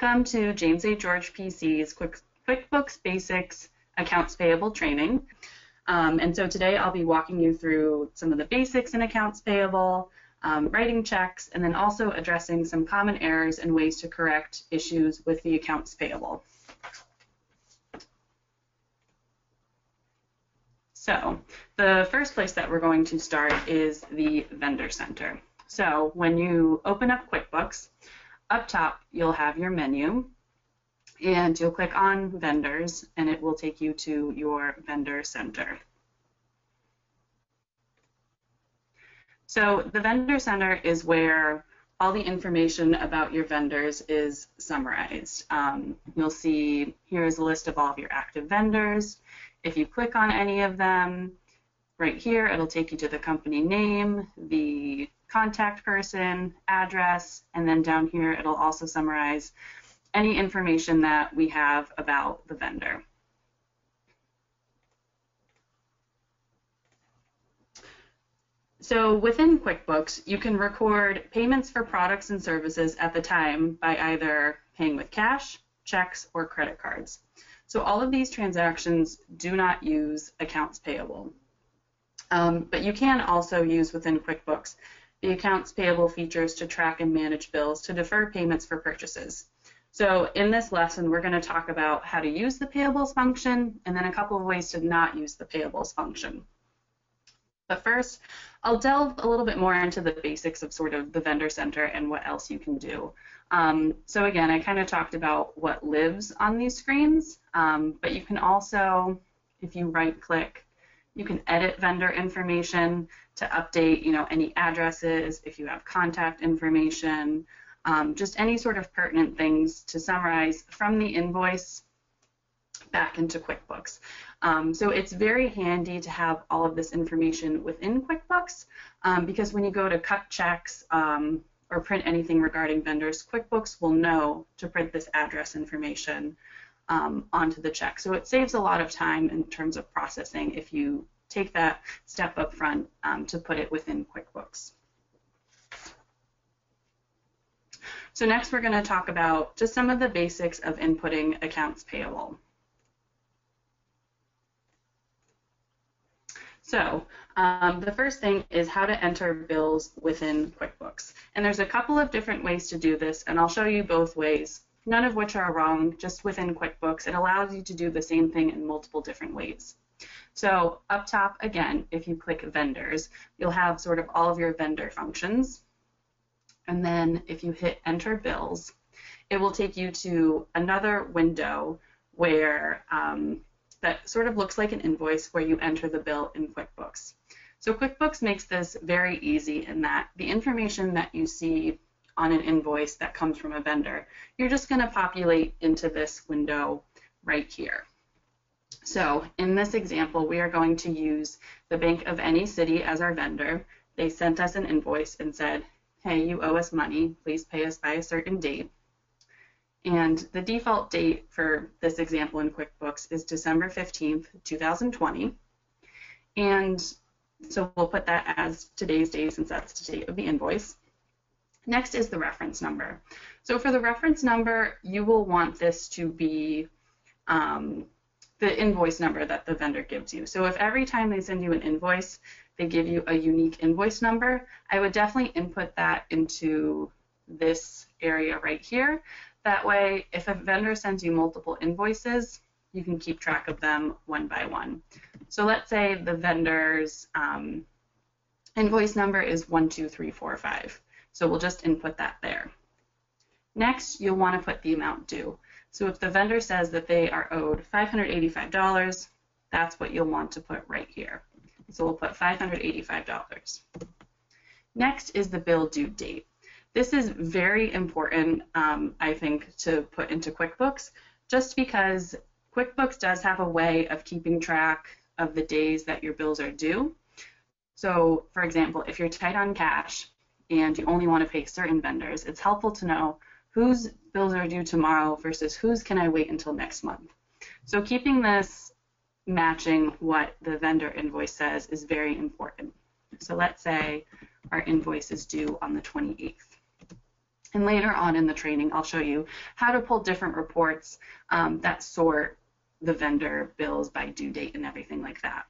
Welcome to James A. George PC's QuickBooks Basics Accounts Payable training. And so today I'll be walking you through some of the basics in accounts payable, writing checks, and then also addressing some common errors and ways to correct issues with the accounts payable. So the first place that we're going to start is the Vendor Center. So when you open up QuickBooks, up top you'll have your menu, and you'll click on Vendors, and it will take you to your Vendor Center. So the Vendor Center is where all the information about your vendors is summarized. You'll see here's a list of all of your active vendors. If you click on any of them, right here, it'll take you to the company name, the contact person, address, and then down here it'll also summarize any information that we have about the vendor. So within QuickBooks, you can record payments for products and services at the time by either paying with cash, checks, or credit cards. So all of these transactions do not use accounts payable. But you can also use within QuickBooks the accounts payable features to track and manage bills to defer payments for purchases. So in this lesson, we're going to talk about how to use the payables function and then a couple of ways to not use the payables function. But first, I'll delve a little bit more into the basics of sort of the Vendor Center and what else you can do. So again, I kind of talked about what lives on these screens, but you can also, if you right-click, you can edit vendor information to update, any addresses, if you have contact information, just any sort of pertinent things to summarize from the invoice back into QuickBooks. So it's very handy to have all of this information within QuickBooks because when you go to cut checks or print anything regarding vendors, QuickBooks will know to print this address information onto the check. So it saves a lot of time in terms of processing if you take that step up front to put it within QuickBooks. So next we're going to talk about just some of the basics of inputting accounts payable. So the first thing is how to enter bills within QuickBooks. And there's a couple of different ways to do this, and I'll show you both ways, none of which are wrong, just within QuickBooks. It allows you to do the same thing in multiple different ways. So up top, again, if you click Vendors, you'll have sort of all of your vendor functions. And then if you hit Enter Bills, it will take you to another window where that sort of looks like an invoice where you enter the bill in QuickBooks. So QuickBooks makes this very easy in that the information that you see on an invoice that comes from a vendor, you're just going to populate into this window right here. So in this example, we are going to use the Bank of any city as our vendor. They sent us an invoice and said, hey, you owe us money, please pay us by a certain date. And the default date for this example in QuickBooks is December 15th, 2020. And so we'll put that as today's date since that's the date of the invoice. Next is the reference number. So for the reference number, you will want this to be the invoice number that the vendor gives you. So if every time they send you an invoice, they give you a unique invoice number, I would definitely input that into this area right here. That way, if a vendor sends you multiple invoices, you can keep track of them one by one. So let's say the vendor's invoice number is 12345. So we'll just input that there. Next, you'll want to put the amount due. So if the vendor says that they are owed $585, that's what you'll want to put right here. So we'll put $585. Next is the bill due date. This is very important, I think, to put into QuickBooks, just because QuickBooks does have a way of keeping track of the days that your bills are due. So, for example, if you're tight on cash and you only want to pay certain vendors, it's helpful to know whose bills are due tomorrow versus whose can I wait until next month. So keeping this matching what the vendor invoice says is very important. So let's say our invoice is due on the 28th. And later on in the training, I'll show you how to pull different reports that sort the vendor bills by due date and everything like that.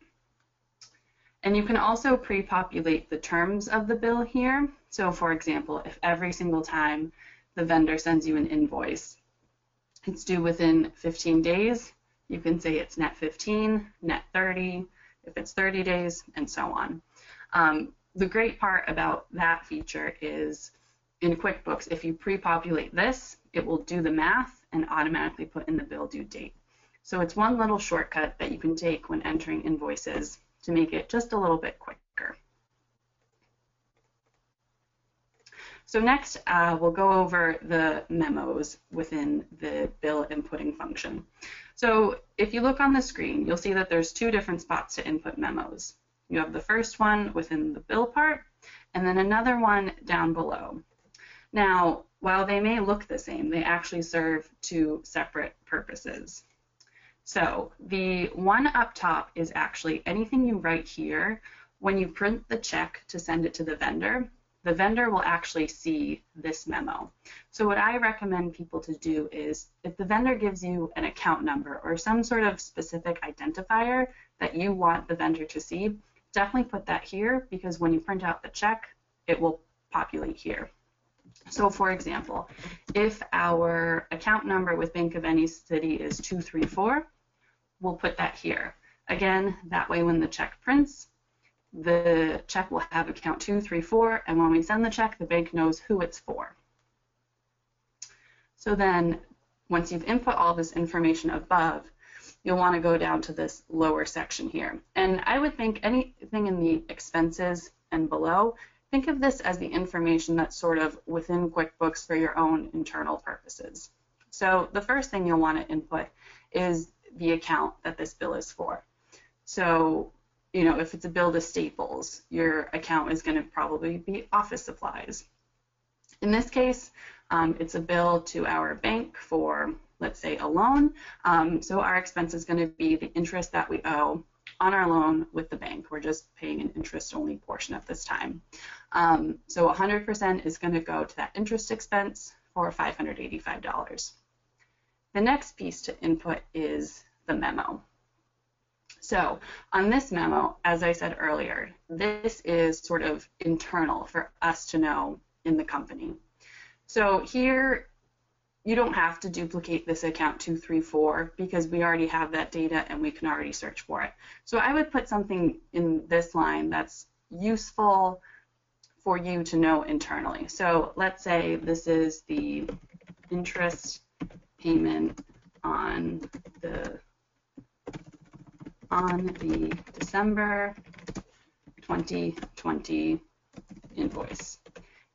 And you can also pre-populate the terms of the bill here. So for example, if every single time the vendor sends you an invoice, it's due within 15 days, you can say it's net 15, net 30, if it's 30 days, and so on. The great part about that feature is in QuickBooks, if you pre-populate this, it will do the math and automatically put in the bill due date. So it's one little shortcut that you can take when entering invoices to make it just a little bit quicker. So next, we'll go over the memos within the bill inputting function. So if you look on the screen, you'll see that there's two different spots to input memos. You have the first one within the bill part, and then another one down below. Now, while they may look the same, they actually serve two separate purposes. So the one up top is actually anything you write here. When you print the check to send it to the vendor will actually see this memo. So what I recommend people to do is if the vendor gives you an account number or some sort of specific identifier that you want the vendor to see, definitely put that here, because when you print out the check, it will populate here. So for example, if our account number with Bank of any city is 234, we'll put that here. Again, that way when the check prints, the check will have account 234, and when we send the check, the bank knows who it's for. So then, once you've input all this information above, you'll want to go down to this lower section here. And I would think anything in the expenses and below, think of this as the information that's sort of within QuickBooks for your own internal purposes. So the first thing you'll want to input is the account that this bill is for. So, you know, if it's a bill to Staples, your account is going to probably be office supplies. In this case, it's a bill to our bank for, let's say, a loan. So our expense is going to be the interest that we owe on our loan with the bank. We're just paying an interest-only portion at this time. So 100% is going to go to that interest expense for $585. The next piece to input is the memo. So on this memo, as I said earlier, this is sort of internal for us to know in the company. So here, you don't have to duplicate this account 234 because we already have that data and we can already search for it. So I would put something in this line that's useful for you to know internally. So let's say this is the interest payment on the December 2020 invoice.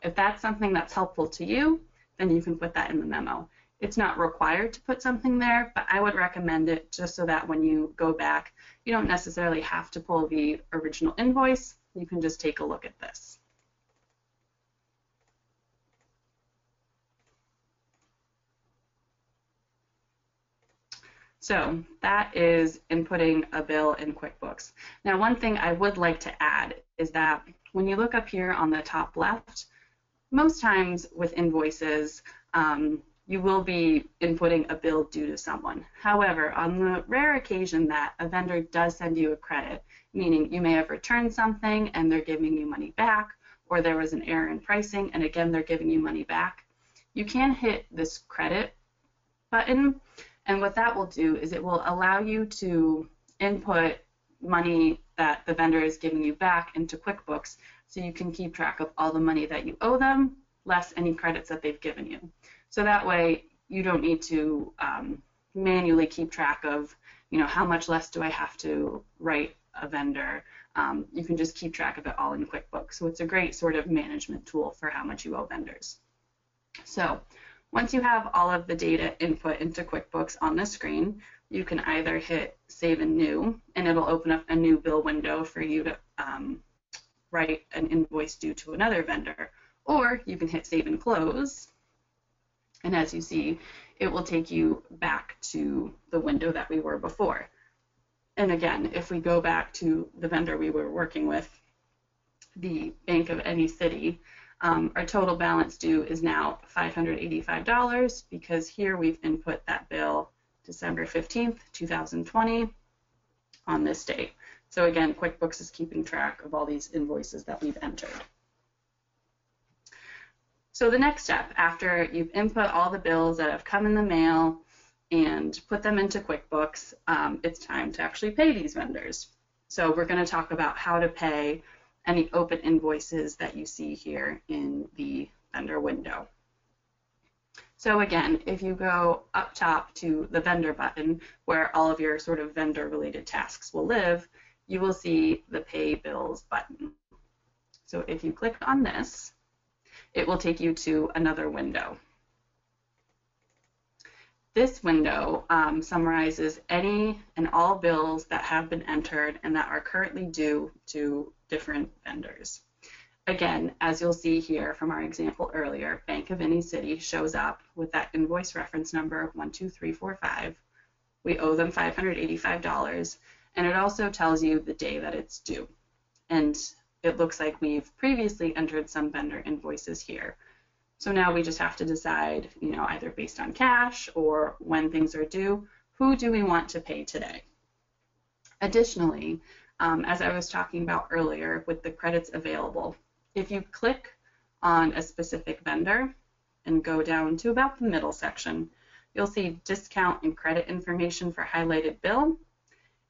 If that's something that's helpful to you, then you can put that in the memo. It's not required to put something there, but I would recommend it just so that when you go back, you don't necessarily have to pull the original invoice. You can just take a look at this. So that is inputting a bill in QuickBooks. Now, one thing I would like to add is that when you look up here on the top left, most times with invoices, you will be inputting a bill due to someone. However, on the rare occasion that a vendor does send you a credit, meaning you may have returned something and they're giving you money back, or there was an error in pricing and again they're giving you money back, you can hit this credit button, and what that will do is it will allow you to input money that the vendor is giving you back into QuickBooks so you can keep track of all the money that you owe them, less any credits that they've given you. So that way you don't need to manually keep track of, you know, how much less do I have to write a vendor. You can just keep track of it all in QuickBooks. So it's a great sort of management tool for how much you owe vendors. So once you have all of the data input into QuickBooks on the screen, you can either hit Save and New, and it'll open up a new bill window for you to write an invoice due to another vendor, or you can hit Save and Close, and as you see, it will take you back to the window that we were before. And again, if we go back to the vendor we were working with, the Bank of any city, Our total balance due is now $585 because here we've input that bill December 15th, 2020 on this date. So again, QuickBooks is keeping track of all these invoices that we've entered. So the next step, after you've input all the bills that have come in the mail and put them into QuickBooks, it's time to actually pay these vendors. So we're going to talk about how to pay any open invoices that you see here in the vendor window. So again, if you go up top to the vendor button where all of your sort of vendor related tasks will live, you will see the Pay Bills button. So if you click on this, it will take you to another window. This window summarizes any and all bills that have been entered and that are currently due to different vendors. Again, as you'll see here from our example earlier, Bank of any city shows up with that invoice reference number 12345. We owe them $585, and it also tells you the day that it's due. And it looks like we've previously entered some vendor invoices here. So now we just have to decide, either based on cash or when things are due, who do we want to pay today? Additionally, as I was talking about earlier with the credits available, if you click on a specific vendor and go down to about the middle section, you'll see discount and credit information for highlighted bill.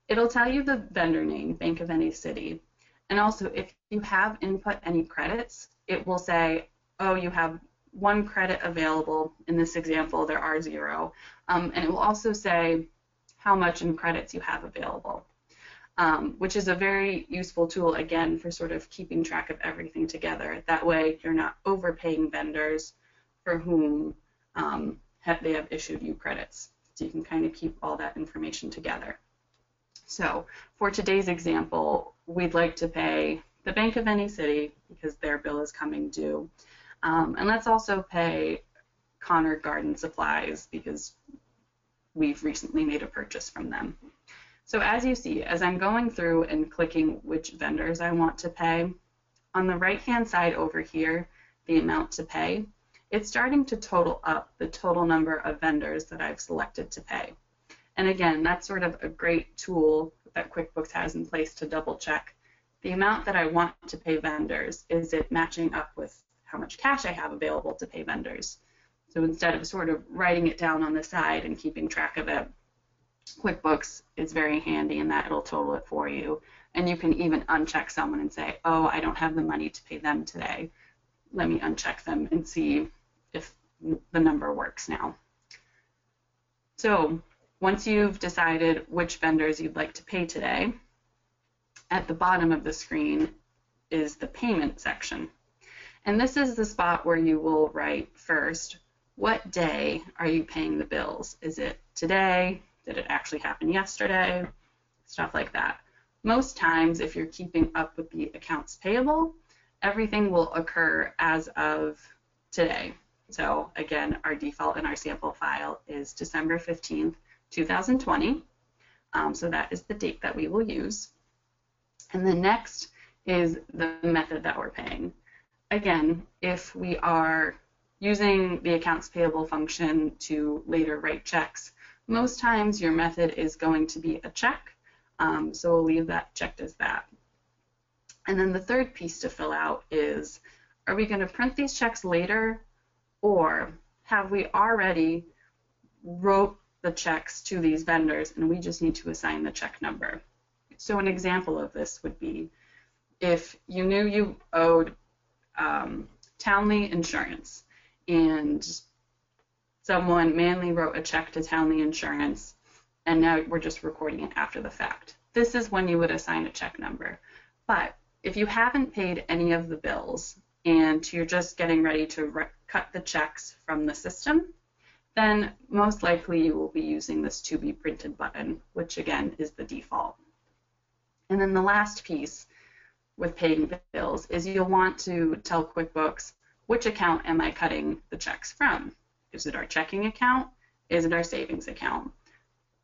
It'll tell you the vendor name, Bank of any city. And also, if you have input any credits, it will say, oh, you have one credit available. In this example, there are 0. And it will also say how much in credits you have available, which is a very useful tool, again, for sort of keeping track of everything together. That way, you're not overpaying vendors for whom they have issued you credits. So you can kind of keep all that information together. So for today's example, we'd like to pay the Bank of any city because their bill is coming due. And let's also pay Connor Garden Supplies because we've recently made a purchase from them. So as you see, as I'm going through and clicking which vendors I want to pay, on the right-hand side over here, the amount to pay, it's starting to total up the total number of vendors that I've selected to pay. And again, that's sort of a great tool that QuickBooks has in place to double check the amount that I want to pay vendors. Is it matching up with how much cash I have available to pay vendors? So instead of sort of writing it down on the side and keeping track of it, QuickBooks is very handy in that it'll total it for you. And you can even uncheck someone and say, oh, I don't have the money to pay them today. Let me uncheck them and see if the number works now. So once you've decided which vendors you'd like to pay today, at the bottom of the screen is the payment section. And this is the spot where you will write first, what day are you paying the bills? Is it today? Did it actually happen yesterday? Stuff like that. Most times, if you're keeping up with the accounts payable, everything will occur as of today. So again, our default in our sample file is December 15th, 2020. So that is the date that we will use. And the next is the method that we're paying. Again, if we are using the accounts payable function to later write checks, most times your method is going to be a check. So we'll leave that checked as that. And then the third piece to fill out is, are we going to print these checks later, or have we already wrote the checks to these vendors and we just need to assign the check number? So an example of this would be if you knew you owed Townley Insurance and someone manually wrote a check to Townley Insurance and now we're just recording it after the fact. This is when you would assign a check number. But if you haven't paid any of the bills and you're just getting ready to cut the checks from the system, then most likely you will be using this to be printed button, which again is the default. And then the last piece with paying bills is you'll want to tell QuickBooks, which account am I cutting the checks from? Is it our checking account? Is it our savings account?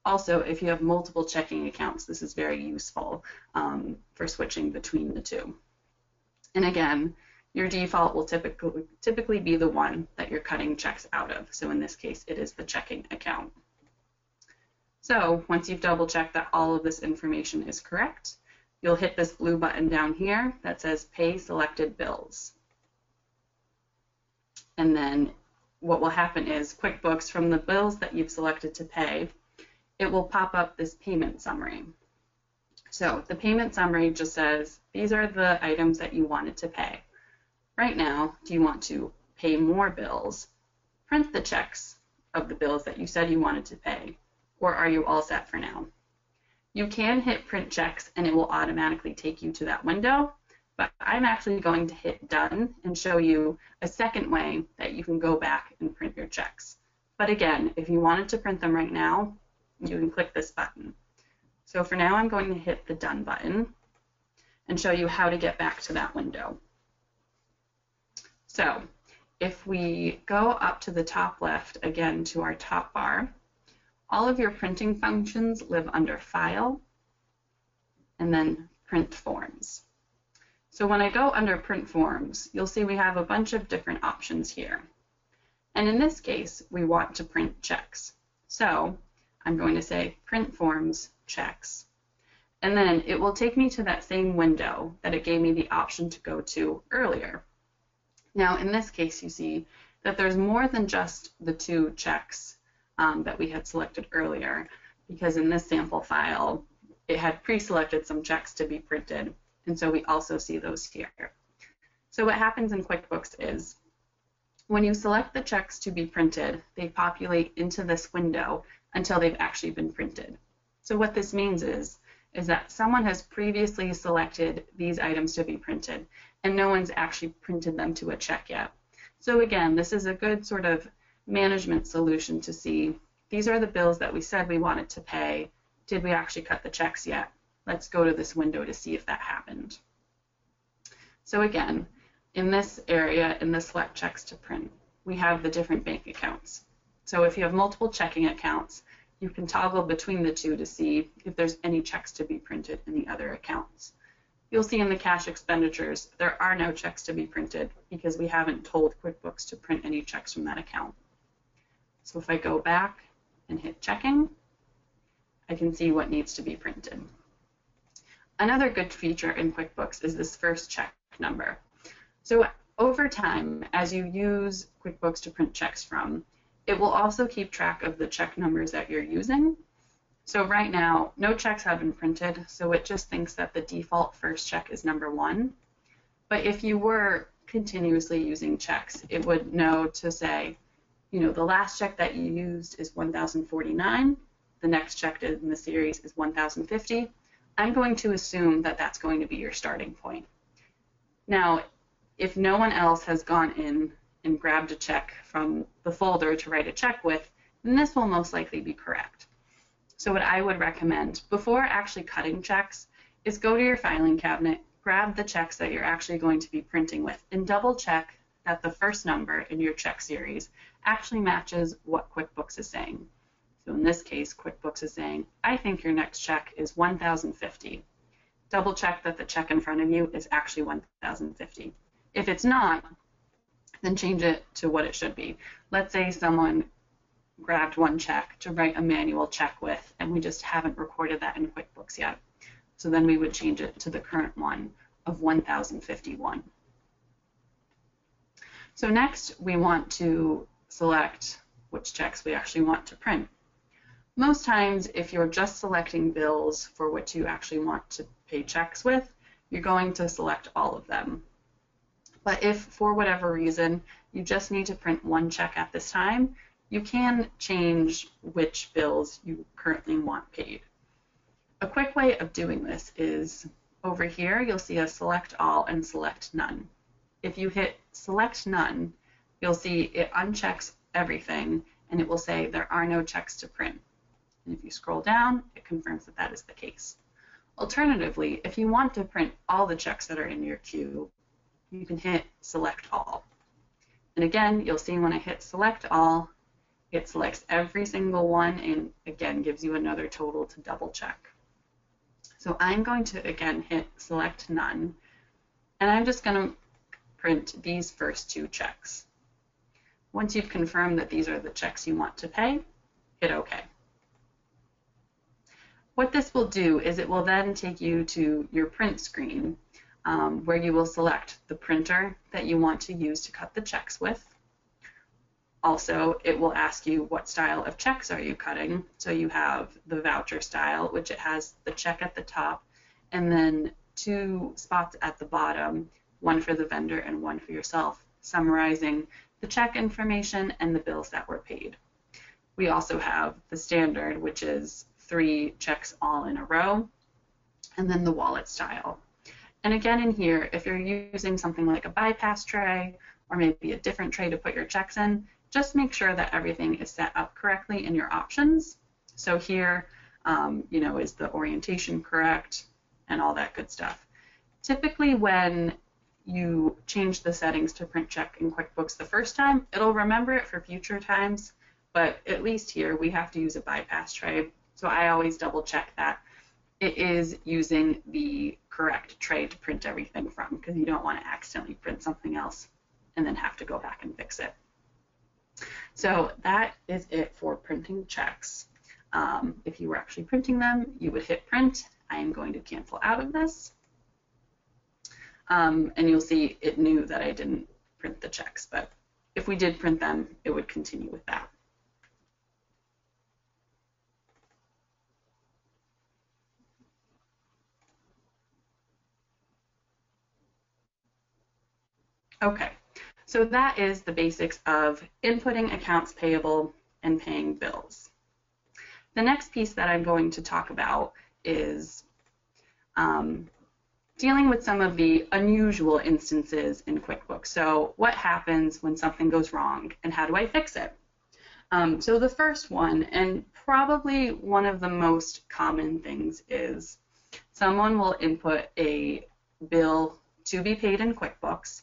Also, if you have multiple checking accounts, this is very useful for switching between the two. And again, your default will typically be the one that you're cutting checks out of. So in this case, it is the checking account. So once you've double checked that all of this information is correct, you'll hit this blue button down here that says Pay Selected Bills. And then what will happen is QuickBooks, from the bills that you've selected to pay, it will pop up this payment summary. So the payment summary just says, these are the items that you wanted to pay. Right now, do you want to pay more bills, print the checks of the bills that you said you wanted to pay, or are you all set for now? You can hit print checks and it will automatically take you to that window, but I'm actually going to hit done and show you a second way that you can go back and print your checks. But again, if you wanted to print them right now, you can click this button. So for now, I'm going to hit the done button and show you how to get back to that window. So if we go up to the top left again to our top bar, all of your printing functions live under File and then Print Forms. So when I go under Print Forms, you'll see we have a bunch of different options here. And in this case, we want to print checks. So I'm going to say Print Forms Checks. And then it will take me to that same window that it gave me the option to go to earlier. Now in this case, you see that there's more than just the 2 checks that we had selected earlier, because in this sample file, it had pre-selected some checks to be printed, and so we also see those here. So what happens in QuickBooks is, when you select the checks to be printed, they populate into this window until they've actually been printed. So what this means is that someone has previously selected these items to be printed, and no one's actually printed them to a check yet. So again, this is a good sort of management solution to see, these are the bills that we said we wanted to pay. Did we actually cut the checks yet? Let's go to this window to see if that happened. So again, in this area, in the Select Checks to Print, we have the different bank accounts. So if you have multiple checking accounts, you can toggle between the 2 to see if there's any checks to be printed in the other accounts. You'll see in the cash expenditures, there are no checks to be printed because we haven't told QuickBooks to print any checks from that account. So if I go back and hit checking, I can see what needs to be printed. Another good feature in QuickBooks is this first check number. So over time, as you use QuickBooks to print checks from, it will also keep track of the check numbers that you're using. So right now, no checks have been printed, so it just thinks that the default first check is number 1. But if you were continuously using checks, it would know to say, you know, the last check that you used is 1,049, the next check in the series is 1,050. I'm going to assume that that's going to be your starting point. Now, if no one else has gone in and grabbed a check from the folder to write a check with, then this will most likely be correct. So what I would recommend before actually cutting checks is go to your filing cabinet, grab the checks that you're actually going to be printing with, and double check that the first number in your check series actually matches what QuickBooks is saying. So in this case, QuickBooks is saying, I think your next check is 1,050. Double check that the check in front of you is actually 1,050. If it's not, then change it to what it should be. Let's say someone grabbed one check to write a manual check with, and we just haven't recorded that in QuickBooks yet. So then we would change it to the current one of 1,051. So next, we want to select which checks we actually want to print. Most times, if you're just selecting bills for what you actually want to pay checks with, you're going to select all of them. But if, for whatever reason, you just need to print one check at this time, you can change which bills you currently want paid. A quick way of doing this is over here, you'll see a Select All and Select None. If you hit Select None, you'll see it unchecks everything, and it will say there are no checks to print. And if you scroll down, it confirms that that is the case. Alternatively, if you want to print all the checks that are in your queue, you can hit Select All. And again, you'll see when I hit Select All, it selects every single one and again gives you another total to double check. So I'm going to again hit Select None, and I'm just going to print these first two checks. Once you've confirmed that these are the checks you want to pay, hit OK. What this will do is it will then take you to your print screen where you will select the printer that you want to use to cut the checks with. Also, it will ask you what style of checks are you cutting. So you have the voucher style, which it has the check at the top, and then two spots at the bottom, one for the vendor and one for yourself, summarizing the check information and the bills that were paid. We also have the standard, which is 3 checks all in a row, and then the wallet style. And again in here, if you're using something like a bypass tray or maybe a different tray to put your checks in, just make sure that everything is set up correctly in your options. So here, is the orientation correct and all that good stuff. Typically when you change the settings to print check in QuickBooks the first time, it'll remember it for future times, but at least here we have to use a bypass tray. So I always double check that it is using the correct tray to print everything from, because you don't want to accidentally print something else and then have to go back and fix it. So that is it for printing checks. If you were actually printing them, you would hit print. I am going to cancel out of this. And you'll see it knew that I didn't print the checks, but if we did print them, it would continue with that. Okay, so that is the basics of inputting accounts payable and paying bills. The next piece that I'm going to talk about is dealing with some of the unusual instances in QuickBooks. So what happens when something goes wrong and how do I fix it? So the first one, and probably one of the most common things, is someone will input a bill to be paid in QuickBooks,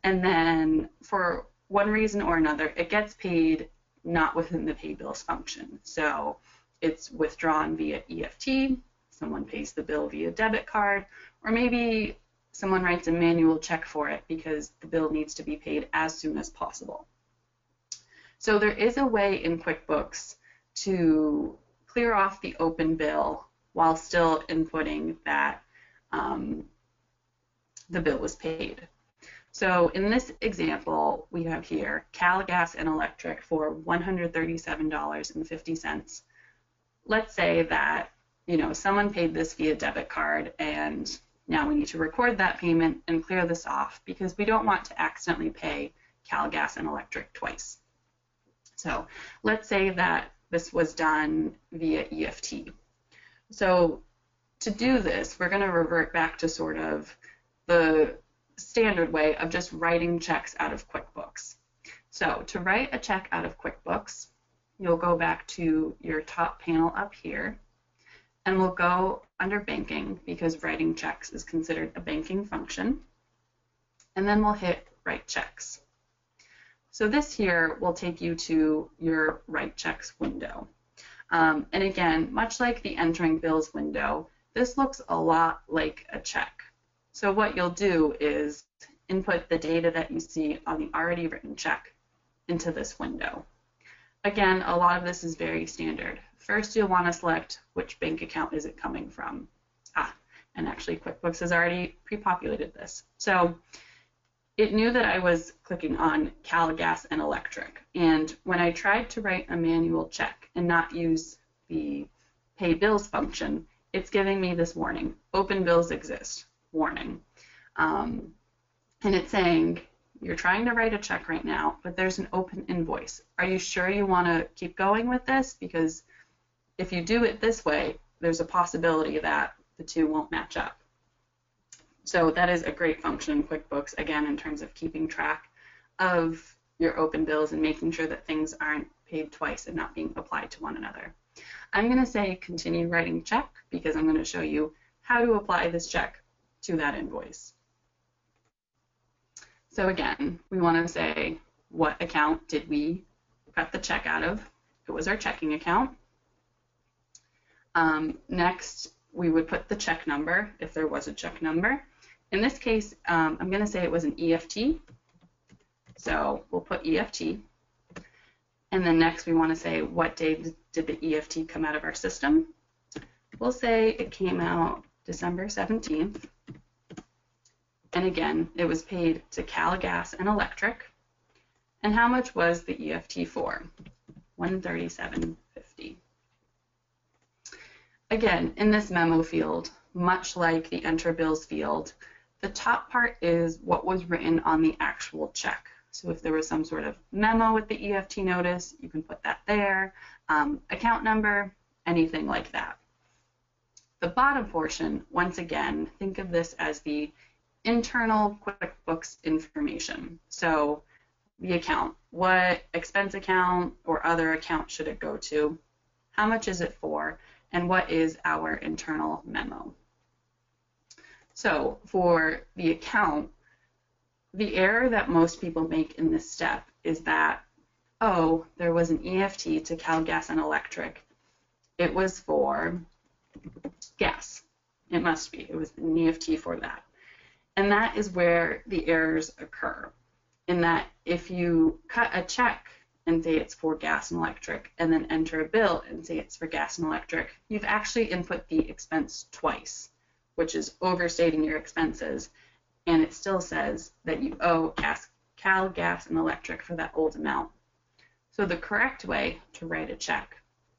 and then for one reason or another, it gets paid not within the pay bills function. So it's withdrawn via EFT, someone pays the bill via debit card, or maybe someone writes a manual check for it because the bill needs to be paid as soon as possible. So there is a way in QuickBooks to clear off the open bill while still inputting that the bill was paid. So in this example, we have here Cal, Gas, and Electric for $137.50. Let's say that someone paid this via debit card, and now we need to record that payment and clear this off because we don't want to accidentally pay Cal, Gas, and Electric twice. So let's say that this was done via EFT. So to do this, we're going to revert back to sort of the standard way of just writing checks out of QuickBooks. So to write a check out of QuickBooks, you'll go back to your top panel up here, and we'll go under banking because writing checks is considered a banking function, and then we'll hit write checks. So this here will take you to your write checks window. And again, much like the entering bills window, this looks a lot like a check. So what you'll do is input the data that you see on the already written check into this window. Again, a lot of this is very standard. First, you'll want to select which bank account is it coming from. And actually QuickBooks has already pre-populated this. So it knew that I was clicking on Cal, Gas, and Electric. And when I tried to write a manual check and not use the pay bills function, it's giving me this warning, open bills exist. Warning. And it's saying, you're trying to write a check right now, but there's an open invoice. Are you sure you want to keep going with this? Because if you do it this way, there's a possibility that the two won't match up. So that is a great function in QuickBooks, again, in terms of keeping track of your open bills and making sure that things aren't paid twice and not being applied to one another. I'm going to say continue writing check because I'm going to show you how to apply this check to that invoice. So again, we want to say what account did we cut the check out of? It was our checking account. Next, we would put the check number if there was a check number, In this case, I'm going to say it was an EFT. So we'll put EFT. And then next we want to say what day did the EFT come out of our system. We'll say it came out December 17th. And again, it was paid to Cal Gas and Electric. And how much was the EFT for? $137.50. Again, in this memo field, much like the enter bills field, the top part is what was written on the actual check. So if there was some sort of memo with the EFT notice, you can put that there, account number, anything like that. The bottom portion, once again, think of this as the internal QuickBooks information. So the account, what expense account or other account should it go to, how much is it for, and what is our internal memo. So for the account, the error that most people make in this step is that, oh, there was an EFT to Cal Gas and Electric. It was for gas. It must be. It was an EFT for that. And that is where the errors occur, in that if you cut a check and say it's for gas and electric, and then enter a bill and say it's for gas and electric, you've actually input the expense twice, which is overstating your expenses, and it still says that you owe Cal Gas and Electric for that old amount. So the correct way to write a check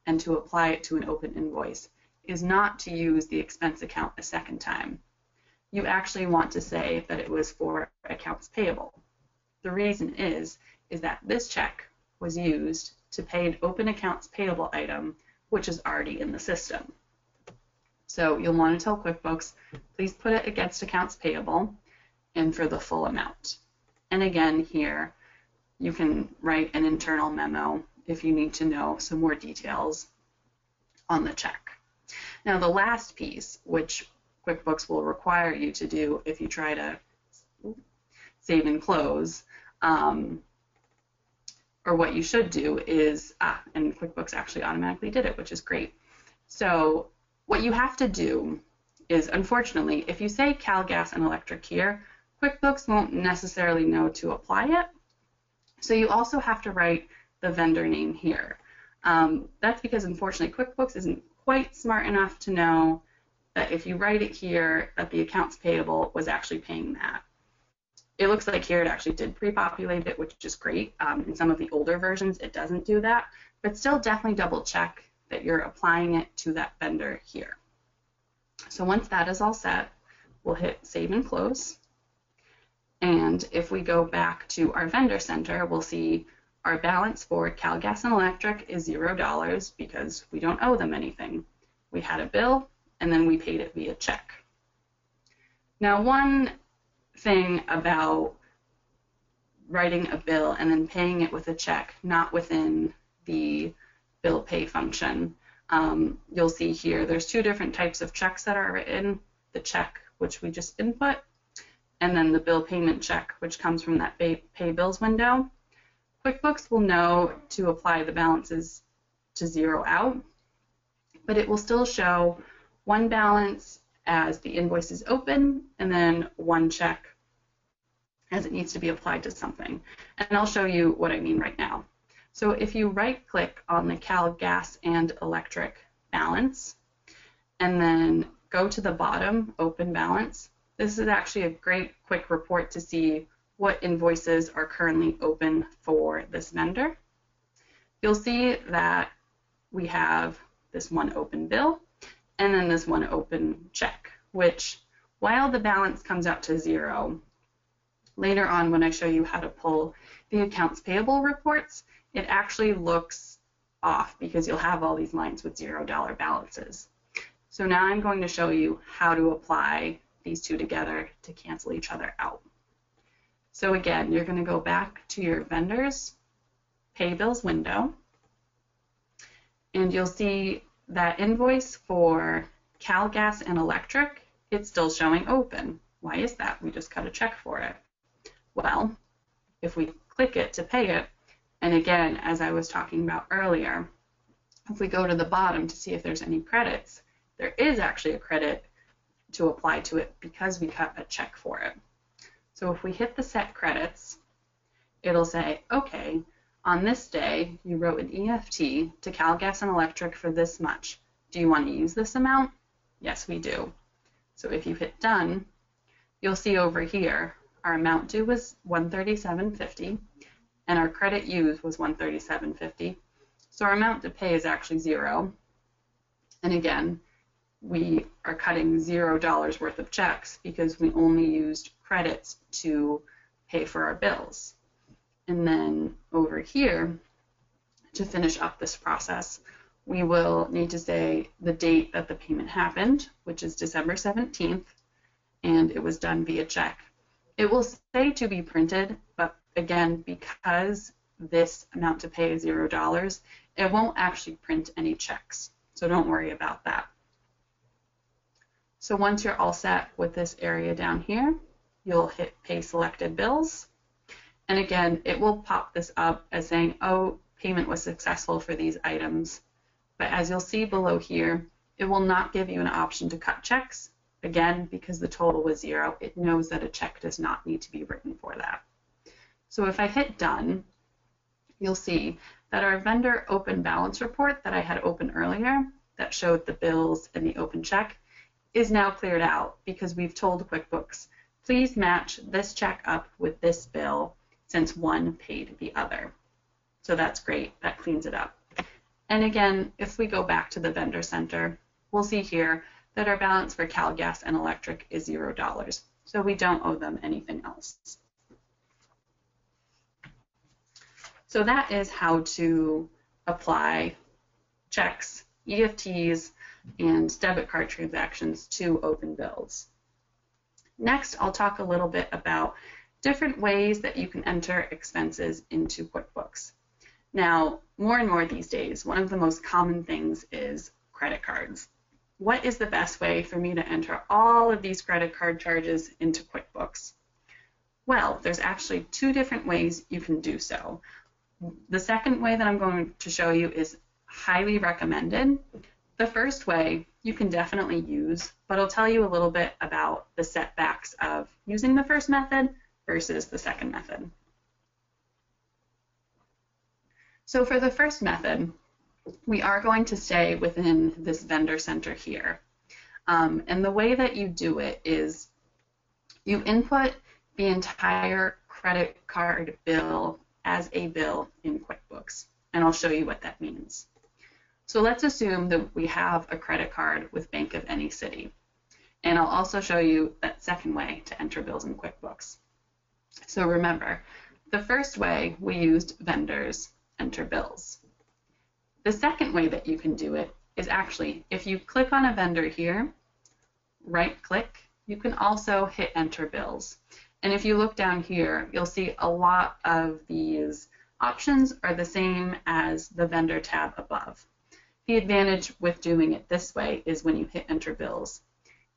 and to apply it to an open invoice is not to use the expense account a second time. You actually want to say that it was for accounts payable. The reason is that this check was used to pay an open accounts payable item, which is already in the system. So you'll want to tell QuickBooks, please put it against accounts payable and for the full amount. And again, here you can write an internal memo if you need to know some more details on the check. Now the last piece, which QuickBooks will require you to do if you try to save and close, or what you should do is, and QuickBooks actually automatically did it, which is great. So what you have to do is, unfortunately, if you say Cal Gas and Electric here, QuickBooks won't necessarily know to apply it. So you also have to write the vendor name here. That's because, unfortunately, QuickBooks isn't quite smart enough to know that if you write it here, that the accounts payable was actually paying that. It looks like here it actually did pre-populate it, which is great. In some of the older versions, it doesn't do that, but still definitely double check that you're applying it to that vendor here. So once that is all set, we'll hit Save and Close. And if we go back to our vendor center, we'll see our balance for Cal Gas and Electric is $0 because we don't owe them anything. We had a bill, and then we paid it via check. Now, one thing about writing a bill and then paying it with a check, not within the bill pay function, you'll see here there's two different types of checks that are written, the check, which we just input, and then the bill payment check, which comes from that pay bills window. QuickBooks will know to apply the balances to zero out, but it will still show one balance as the invoice is open and then one check as it needs to be applied to something. And I'll show you what I mean right now. So if you right-click on the Cal Gas and Electric balance and then go to the bottom, Open Balance, this is actually a great quick report to see what invoices are currently open for this vendor. You'll see that we have this one open bill and then this one open check, which, while the balance comes out to zero, later on when I show you how to pull the accounts payable reports, it actually looks off because you'll have all these lines with $0 balances. So now I'm going to show you how to apply these two together to cancel each other out. So again, you're going to go back to your vendors pay bills window, and you'll see that invoice for Cal Gas and Electric, it's still showing open. Why is that? We just cut a check for it. Well, if we click it to pay it, and again, as I was talking about earlier, if we go to the bottom to see if there's any credits, there is actually a credit to apply to it because we cut a check for it. So if we hit the set credits, it'll say, okay, on this day, you wrote an EFT to Cal Gas and Electric for this much. Do you want to use this amount? Yes, we do. So if you hit done, you'll see over here, our amount due was $137.50, and our credit used was $137.50. So our amount to pay is actually $0. And again, we are cutting $0 worth of checks because we only used credits to pay for our bills. And then over here, to finish up this process, we will need to say the date that the payment happened, which is December 17th, and it was done via check. It will say to be printed, but again, because this amount to pay is $0, it won't actually print any checks. So don't worry about that. So once you're all set with this area down here, you'll hit Pay Selected Bills. And again, it will pop this up as saying, oh, payment was successful for these items. But as you'll see below here, it will not give you an option to cut checks. Again, because the total was $0, it knows that a check does not need to be written for that. So if I hit Done, you'll see that our vendor open balance report that I had open earlier that showed the bills and the open check is now cleared out because we've told QuickBooks, please match this check up with this bill since one paid the other. So that's great, that cleans it up. And again, if we go back to the vendor center, we'll see here that our balance for Cal Gas and Electric is $0. So we don't owe them anything else. So that is how to apply checks, EFTs, and debit card transactions to open bills. Next, I'll talk a little bit about different ways that you can enter expenses into QuickBooks. Now, more and more these days, one of the most common things is credit cards. What is the best way for me to enter all of these credit card charges into QuickBooks? Well, there's actually two different ways you can do so. The second way that I'm going to show you is highly recommended. The first way you can definitely use, but I'll tell you a little bit about the setbacks of using the first method versus the second method. So for the first method, we are going to stay within this vendor center here. And the way that you do it is you input the entire credit card bill as a bill in QuickBooks. And I'll show you what that means. So let's assume that we have a credit card with Bank of any city. And I'll also show you that second way to enter bills in QuickBooks. So remember, the first way we used vendors enter bills. The second way that you can do it is actually, if you click on a vendor here, right click, you can also hit enter bills. And if you look down here, you'll see a lot of these options are the same as the vendor tab above. The advantage with doing it this way is when you hit enter bills,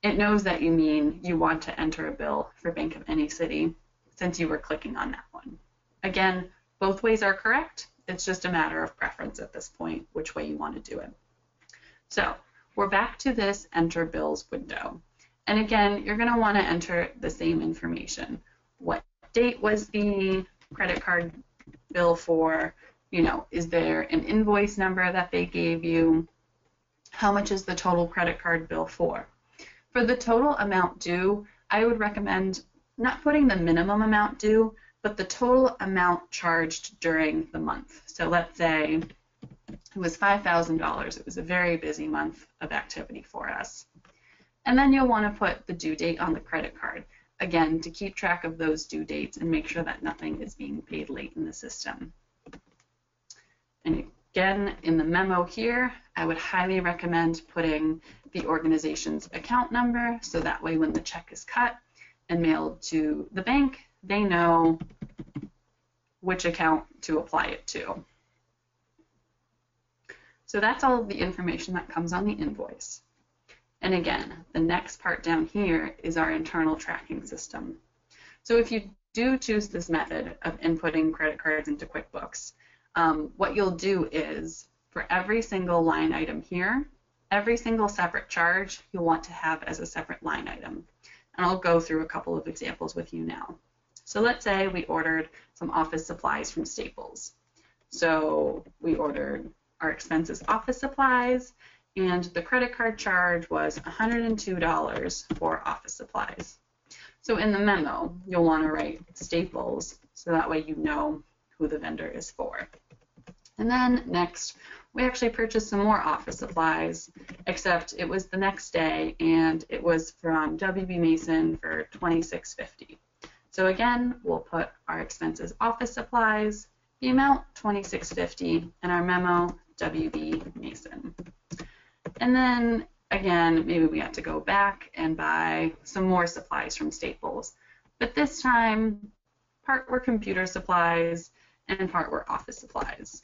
it knows that you mean you want to enter a bill for Bank of any city since you were clicking on that one. Again, both ways are correct. It's just a matter of preference at this point, which way you want to do it. So we're back to this enter bills window. And again, you're going to want to enter the same information. What date was the credit card bill for? You know, is there an invoice number that they gave you? How much is the total credit card bill for? For the total amount due, I would recommend not putting the minimum amount due, but the total amount charged during the month. So let's say it was $5,000. It was a very busy month of activity for us. And then you'll want to put the due date on the credit card, again, to keep track of those due dates and make sure that nothing is being paid late in the system. And again, in the memo here, I would highly recommend putting the organization's account number, so that way when the check is cut and mailed to the bank, they know which account to apply it to. So that's all of the information that comes on the invoice. And again, the next part down here is our internal tracking system. So if you do choose this method of inputting credit cards into QuickBooks, what you'll do is for every single line item here, every single separate charge you'll want to have as a separate line item. And I'll go through a couple of examples with you now. So let's say we ordered some office supplies from Staples. So we ordered our expenses office supplies, and the credit card charge was $102 for office supplies. So in the memo, you'll want to write Staples, so that way you know who the vendor is for. And then next, we actually purchased some more office supplies, except it was the next day, and it was from WB Mason for $26.50. So again, we'll put our expenses office supplies, the amount $26.50, and our memo WB Mason. And then again, maybe we had to go back and buy some more supplies from Staples. But this time, part were computer supplies and part were office supplies.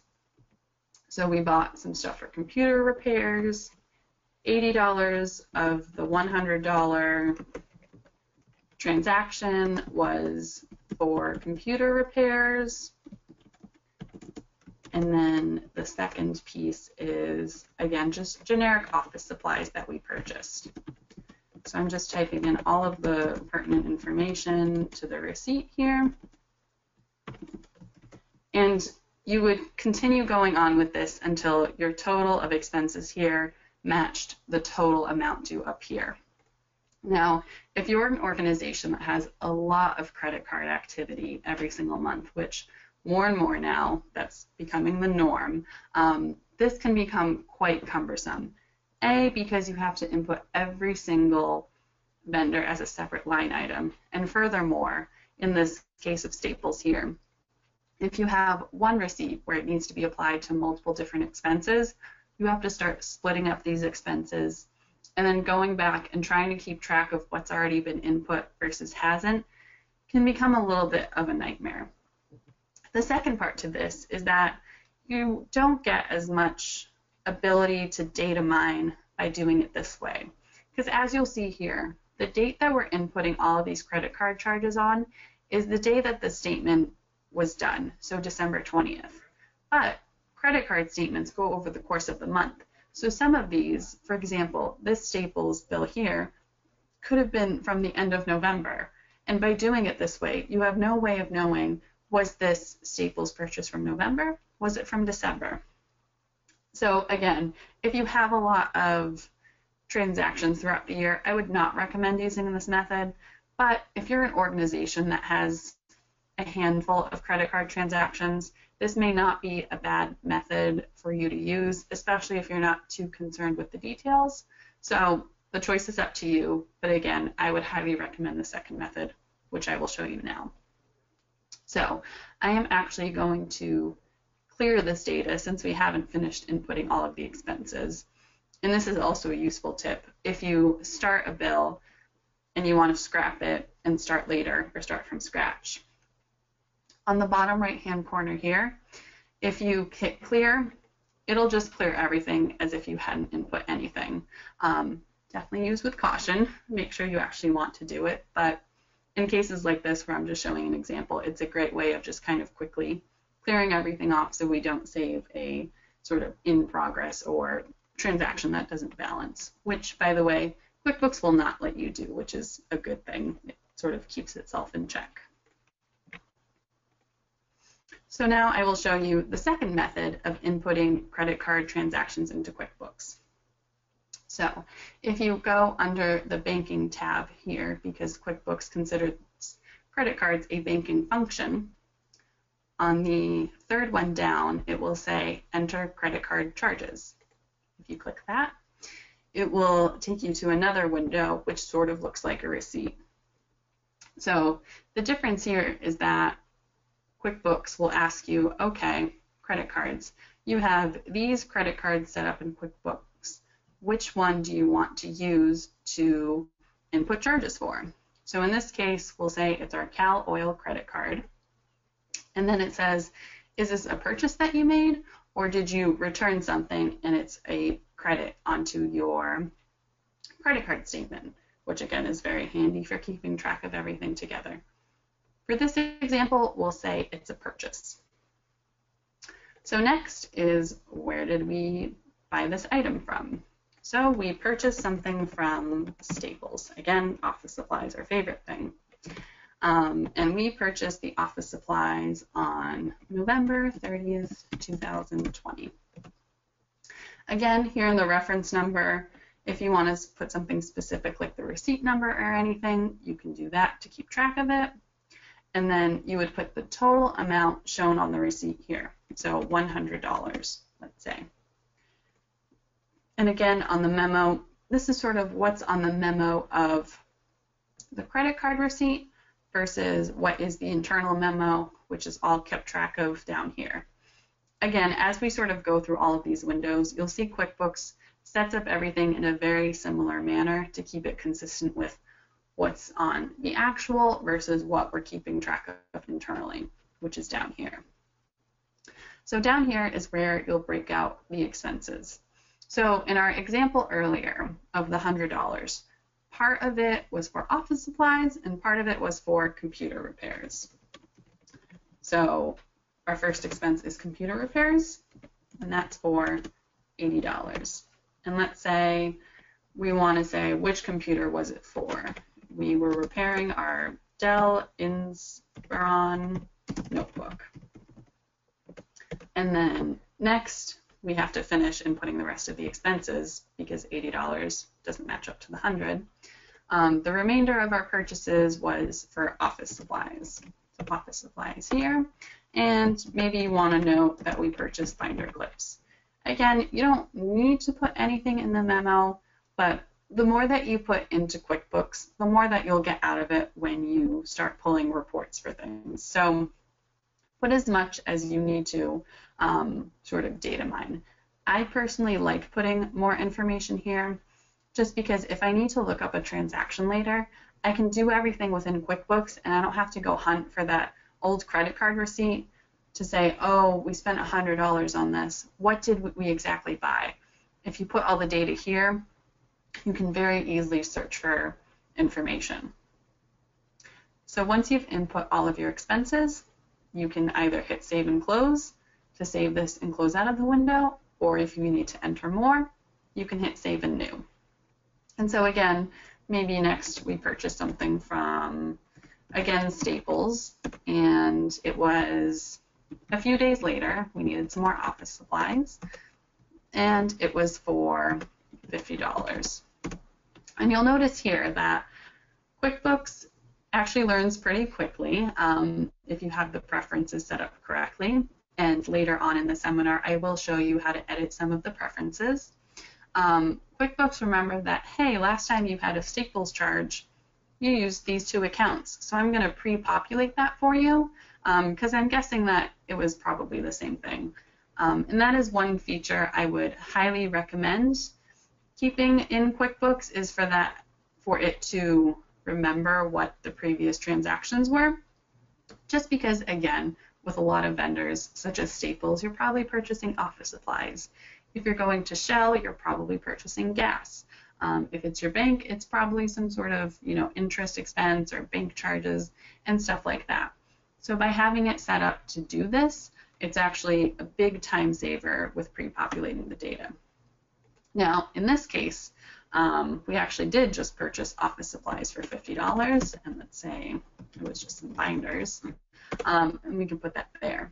So we bought some stuff for computer repairs. $80 of the $100 transaction was for computer repairs. And then the second piece is, again, just generic office supplies that we purchased. So I'm just typing in all of the pertinent information to the receipt here. And you would continue going on with this until your total of expenses here matched the total amount due up here. Now, if you're an organization that has a lot of credit card activity every single month, which more and more now, that's becoming the norm, this can become quite cumbersome. A, because you have to input every single vendor as a separate line item. And furthermore, in this case of Staples here, if you have one receipt where it needs to be applied to multiple different expenses, you have to start splitting up these expenses and then going back and trying to keep track of what's already been input versus hasn't can become a little bit of a nightmare. The second part to this is that you don't get as much ability to data mine by doing it this way. Because as you'll see here, the date that we're inputting all of these credit card charges on is the day that the statement was done, so December 20th. But credit card statements go over the course of the month. So some of these, for example, this Staples bill here could have been from the end of November. And by doing it this way, you have no way of knowing, was this Staples purchase from November? Was it from December? So again, if you have a lot of transactions throughout the year, I would not recommend using this method. But if you're an organization that has a handful of credit card transactions, this may not be a bad method for you to use, especially if you're not too concerned with the details. So the choice is up to you, but again, I would highly recommend the second method, which I will show you now. So I am actually going to clear this data since we haven't finished inputting all of the expenses. And this is also a useful tip. If you start a bill and you want to scrap it and start later or start from scratch, on the bottom right-hand corner here, if you hit clear, it'll just clear everything as if you hadn't input anything. Definitely use with caution. Make sure you actually want to do it. But in cases like this where I'm just showing an example, it's a great way of just kind of quickly clearing everything off so we don't save a sort of in progress or transaction that doesn't balance, which, by the way, QuickBooks will not let you do, which is a good thing. It sort of keeps itself in check. So now I will show you the second method of inputting credit card transactions into QuickBooks. So if you go under the banking tab here, because QuickBooks considers credit cards a banking function, on the third one down, it will say enter credit card charges. If you click that, it will take you to another window which sort of looks like a receipt. So the difference here is that QuickBooks will ask you, okay, credit cards, you have these credit cards set up in QuickBooks. Which one do you want to use to input charges for? So in this case, we'll say it's our Cal Oil credit card. And then it says, is this a purchase that you made, or did you return something and it's a credit onto your credit card statement, which again is very handy for keeping track of everything together. For this example, we'll say it's a purchase. So next is, where did we buy this item from? So we purchased something from Staples. Again, office supplies, our favorite thing. And we purchased the office supplies on November 30th, 2020. Again, here in the reference number, if you want to put something specific like the receipt number or anything, you can do that to keep track of it. And then you would put the total amount shown on the receipt here. So $100, let's say. And again, on the memo, this is sort of what's on the memo of the credit card receipt versus what is the internal memo, which is all kept track of down here. Again, as we sort of go through all of these windows, you'll see QuickBooks sets up everything in a very similar manner to keep it consistent with what's on the actual versus what we're keeping track of internally, which is down here. So down here is where you'll break out the expenses. So in our example earlier of the $100, part of it was for office supplies and part of it was for computer repairs. So our first expense is computer repairs, and that's for $80. And let's say we want to say which computer was it for. We were repairing our Dell Inspiron notebook. And then next, we have to finish inputting the rest of the expenses because $80 doesn't match up to the 100. The remainder of our purchases was for office supplies. So office supplies here. And maybe you want to note that we purchased binder clips. Again, you don't need to put anything in the memo, but the more that you put into QuickBooks, the more that you'll get out of it when you start pulling reports for things. So put as much as you need to sort of data mine. I personally like putting more information here just because if I need to look up a transaction later, I can do everything within QuickBooks and I don't have to go hunt for that old credit card receipt to say, oh, we spent $100 on this. What did we exactly buy? If you put all the data here, you can very easily search for information. So once you've input all of your expenses, you can either hit save and close to save this and close out of the window, or if you need to enter more, you can hit save and new. And so again, maybe next we purchase something from, again, Staples, and it was a few days later, we needed some more office supplies, and it was for $50. And you'll notice here that QuickBooks actually learns pretty quickly if you have the preferences set up correctly. And later on in the seminar, I will show you how to edit some of the preferences. QuickBooks remembered that, hey, last time you had a Staples charge, you used these two accounts. So I'm going to pre-populate that for you because I'm guessing that it was probably the same thing. And that is one feature I would highly recommend keeping in QuickBooks is for it to remember what the previous transactions were. Just because, again, with a lot of vendors, such as Staples, you're probably purchasing office supplies. If you're going to Shell, you're probably purchasing gas. If it's your bank, it's probably some sort of, interest expense or bank charges and stuff like that. So by having it set up to do this, it's actually a big time saver with pre-populating the data. Now, in this case, we actually did just purchase office supplies for $50, and let's say it was just some binders, and we can put that there.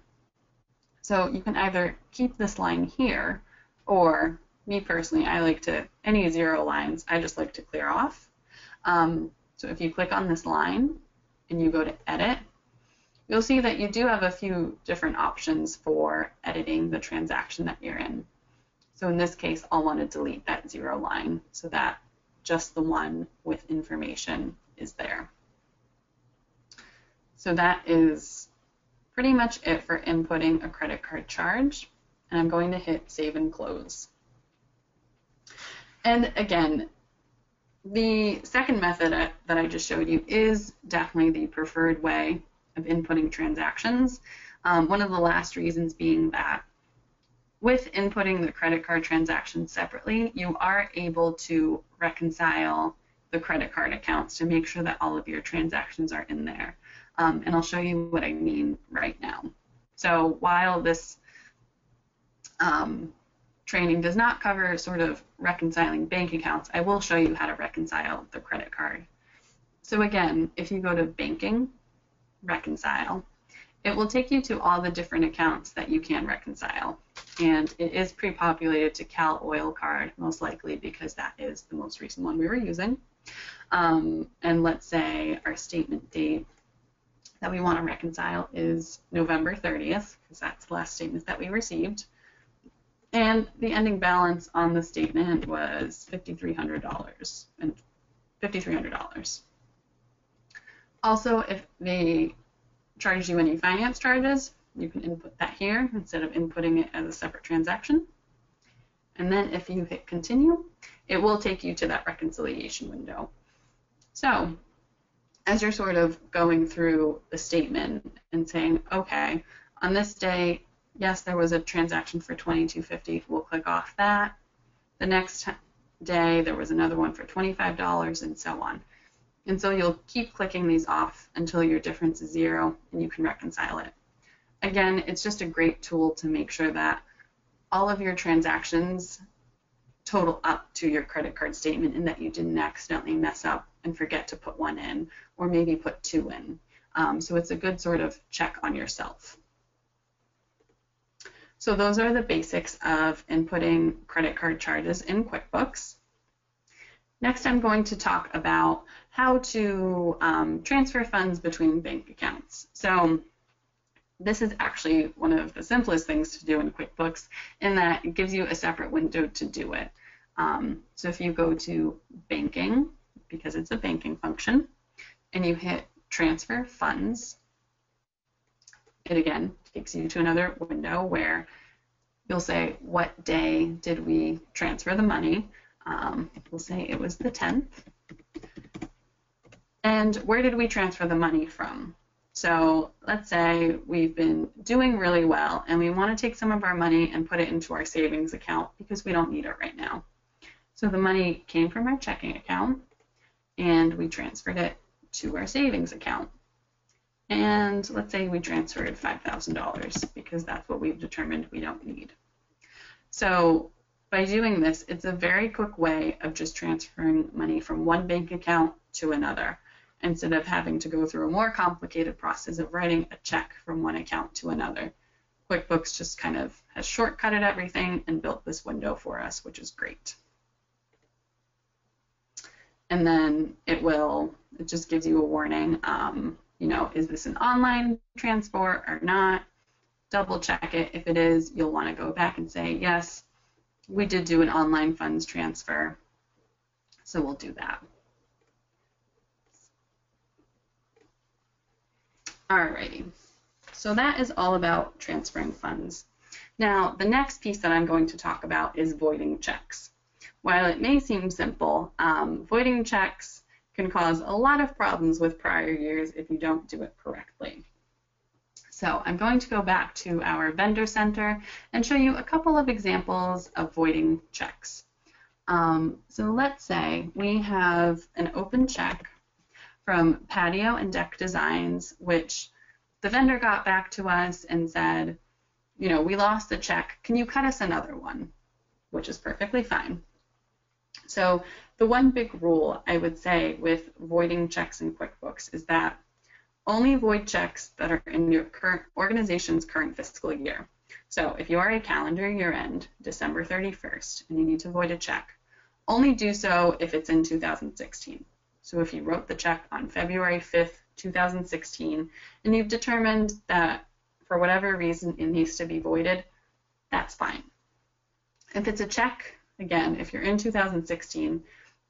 So you can either keep this line here, or me personally, I like to, any zero lines, I just like to clear off. So if you click on this line and you go to edit, you'll see that you do have a few different options for editing the transaction that you're in. So in this case, I'll want to delete that zero line so that just the one with information is there. So that is pretty much it for inputting a credit card charge. And I'm going to hit save and close. And again, the second method that I just showed you is definitely the preferred way of inputting transactions. One of the last reasons being that with inputting the credit card transaction separately, you are able to reconcile the credit card accounts to make sure that all of your transactions are in there. And I'll show you what I mean right now. So while this training does not cover sort of reconciling bank accounts, I will show you how to reconcile the credit card. So again, if you go to Banking, Reconcile, it will take you to all the different accounts that you can reconcile. And it is pre-populated to Cal Oil card, most likely because that is the most recent one we were using. And let's say our statement date that we want to reconcile is November 30th, because that's the last statement that we received. And the ending balance on the statement was $5,300. Also, if they charge you any finance charges, you can input that here instead of inputting it as a separate transaction. And then if you hit continue, it will take you to that reconciliation window. So as you're sort of going through the statement and saying, okay, on this day, yes, there was a transaction for $22.50, we'll click off that. The next day, there was another one for $25 and so on. And so you'll keep clicking these off until your difference is 0 and you can reconcile it. Again, it's just a great tool to make sure that all of your transactions total up to your credit card statement and that you didn't accidentally mess up and forget to put one in or maybe put 2 in. So it's a good sort of check on yourself. So those are the basics of inputting credit card charges in QuickBooks. Next, I'm going to talk about how to transfer funds between bank accounts. So this is actually one of the simplest things to do in QuickBooks in that it gives you a separate window to do it. So if you go to Banking, because it's a banking function, and you hit Transfer Funds, it again takes you to another window where you'll say, what day did we transfer the money? We'll say it was the 10th. And where did we transfer the money from? So let's say we've been doing really well and we want to take some of our money and put it into our savings account because we don't need it right now. So the money came from our checking account and we transferred it to our savings account. And let's say we transferred $5,000 because that's what we've determined we don't need. So by doing this, it's a very quick way of just transferring money from one bank account to another, instead of having to go through a more complicated process of writing a check from one account to another. QuickBooks just kind of has shortcutted everything and built this window for us, which is great. And then it just gives you a warning, you know, is this an online transfer or not? Double check it. If it is, you'll want to go back and say, yes, we did do an online funds transfer, so we'll do that. Alrighty, so that is all about transferring funds. Now, the next piece that I'm going to talk about is voiding checks. While it may seem simple, voiding checks can cause a lot of problems with prior years if you don't do it correctly. So I'm going to go back to our vendor center and show you a couple of examples of voiding checks. So let's say we have an open check from Patio and Deck Designs, which the vendor got back to us and said, you know, we lost the check. Can you cut us another one? Which is perfectly fine. So the one big rule I would say with voiding checks in QuickBooks is that only void checks that are in your current organization's current fiscal year. So if you are a calendar year end, December 31st, and you need to void a check, only do so if it's in 2016. So if you wrote the check on February 5th, 2016, and you've determined that for whatever reason it needs to be voided, that's fine. If it's a check, again, if you're in 2016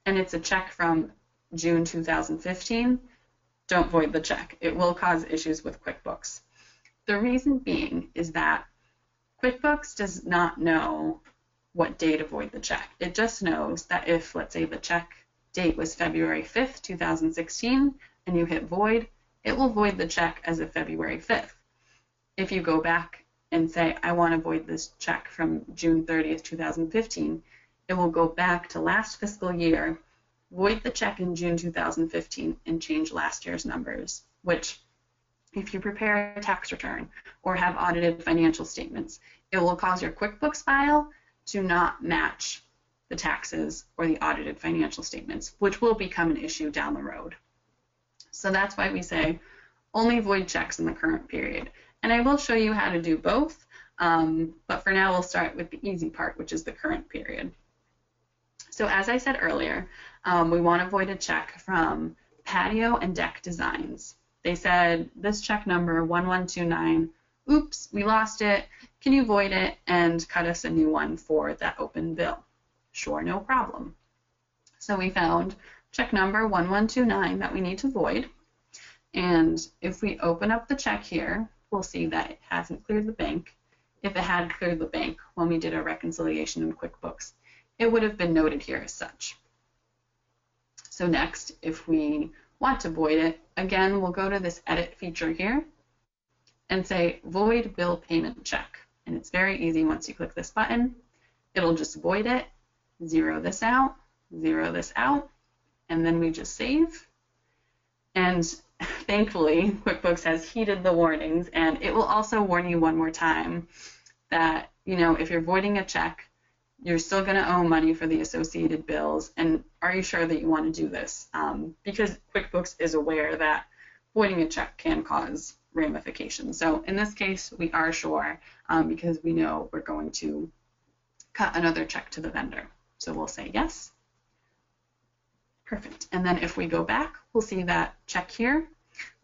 and it's a check from June 2015, don't void the check. It will cause issues with QuickBooks. The reason being is that QuickBooks does not know what day to void the check. It just knows that if, let's say, the check date was February 5th, 2016, and you hit void, it will void the check as of February 5th. If you go back and say, I want to void this check from June 30th, 2015, it will go back to last fiscal year, void the check in June 2015, and change last year's numbers, which, if you prepare a tax return or have audited financial statements, it will cause your QuickBooks file to not match the taxes or the audited financial statements, which will become an issue down the road. So that's why we say only void checks in the current period. And I will show you how to do both, but for now we'll start with the easy part, which is the current period. So as I said earlier, we want to void a check from Patio and Deck Designs. They said this check number 1129, oops, we lost it. Can you void it and cut us a new one for that open bill? Sure, no problem. So we found check number 1129 that we need to void. And if we open up the check here, we'll see that it hasn't cleared the bank. If it had cleared the bank when we did our reconciliation in QuickBooks, it would have been noted here as such. So next, if we want to void it, again, we'll go to this edit feature here and say void bill payment check. And it's very easy. Once you click this button, it'll just void it, zero this out, and then we just save. And thankfully, QuickBooks has heeded the warnings, and it will also warn you one more time that, you know, if you're voiding a check, you're still going to owe money for the associated bills, and are you sure that you want to do this? Because QuickBooks is aware that voiding a check can cause ramifications. So in this case, we are sure because we know we're going to cut another check to the vendor. So we'll say yes. Perfect. And then if we go back, we'll see that check here